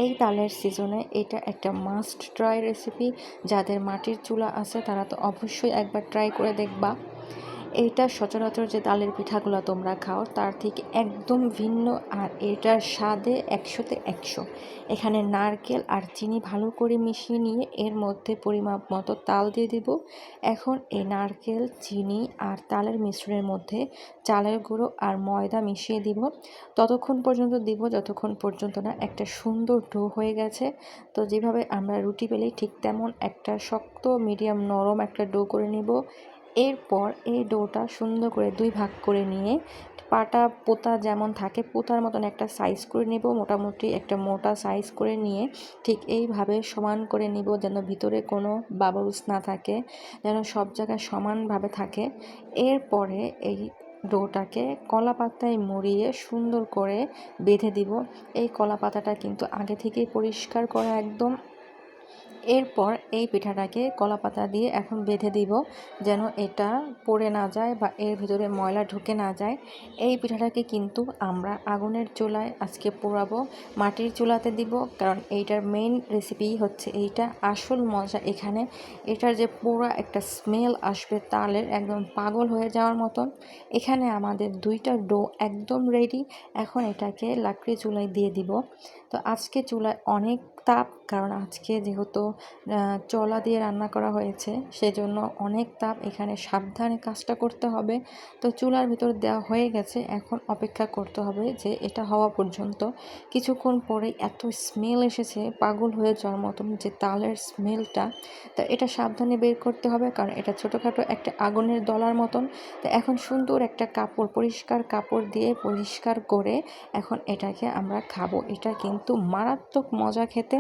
এই তালের সিজনে এটা একটা মাস্ট ট্রাই রেসিপি। যাদের মাটির চুলা আছে তারা তো অবশ্যই একবার ট্রাই করে দেখবা। এইটা সচরাচর যে তালের পিঠাগুলো তোমরা খাও তার থেকে একদম ভিন্ন, আর এটার স্বাদে 100-তে 100। এখানে নারকেল আর চিনি ভালো করে মিশিয়ে নিয়ে এর মধ্যে পরিমাপ মতো তাল দিয়ে দিব। এখন এই নারকেল, চিনি আর তালের মিশ্রণের মধ্যে চালের গুঁড়ো আর ময়দা মিশিয়ে দিব। ততক্ষণ পর্যন্ত দিব যতক্ষণ পর্যন্ত না একটা সুন্দর ডো হয়ে গেছে। তো যেভাবে আমরা রুটি বেলি ঠিক তেমন একটা শক্ত মিডিয়াম নরম একটা ডো করে নিব। এরপর এই ডোটা সুন্দর করে 2 ভাগ করে নিয়ে পাটা পোতা যেমন থাকে পোতার মতন একটা সাইজ করে নিব। মোটামুটি একটা মোটা সাইজ করে নিয়ে ঠিক এইভাবে সমান করে নিব, যেন ভিতরে কোনো বাবলস না থাকে, যেন সব জায়গায় সমানভাবে থাকে। এরপরে এই ডোটাকে কলা পাতায় মুড়িয়ে সুন্দর করে বেঁধে দিব। এই কলা পাতাটা কিন্তু আগে থেকেই পরিষ্কার করা একদম। এরপর এই পিঠাটাকে কলাপাতা দিয়ে এখন বেঁধে দিব, যেন এটা পড়ে না যায় বা এর ভিতরে ময়লা ঢুকে না যায়। এই পিঠাটাকে কিন্তু আমরা আগুনের চুলায় আজকে পোড়াবো, মাটির চুলাতে দিব, কারণ এইটার মেইন রেসিপি হচ্ছে এইটা। আসল মজা এখানে। এটার যে পোড়া একটা স্মেল আসবে তালের, একদম পাগল হয়ে যাওয়ার মতন। এখানে আমাদের 2টা ডো একদম রেডি। এখন এটাকে লাকড়ি চুলায় দিয়ে দিব। তো আজকে চুলায় অনেক তাপ, কারণ আজকে যেহেতু চলা দিয়ে রান্না করা হয়েছে সেজন্য অনেক তাপ। এখানে সাবধানে কাজটা করতে হবে। তো চুলার ভিতর দেওয়া হয়ে গেছে, এখন অপেক্ষা করতে হবে যে এটা হওয়া পর্যন্ত। কিছুক্ষণ পরে এত স্মেল এসেছে পাগল হয়ে যাওয়ার মতন, যে তালের স্মেলটা। তো এটা সাবধানে বের করতে হবে, কারণ এটা ছোটোখাটো একটা আগুনের দলার মতন। তো এখন সুন্দর একটা কাপড়, পরিষ্কার কাপড় দিয়ে পরিষ্কার করে এখন এটাকে আমরা খাবো। এটা কিন্তু মারাত্মক মজা খেতে।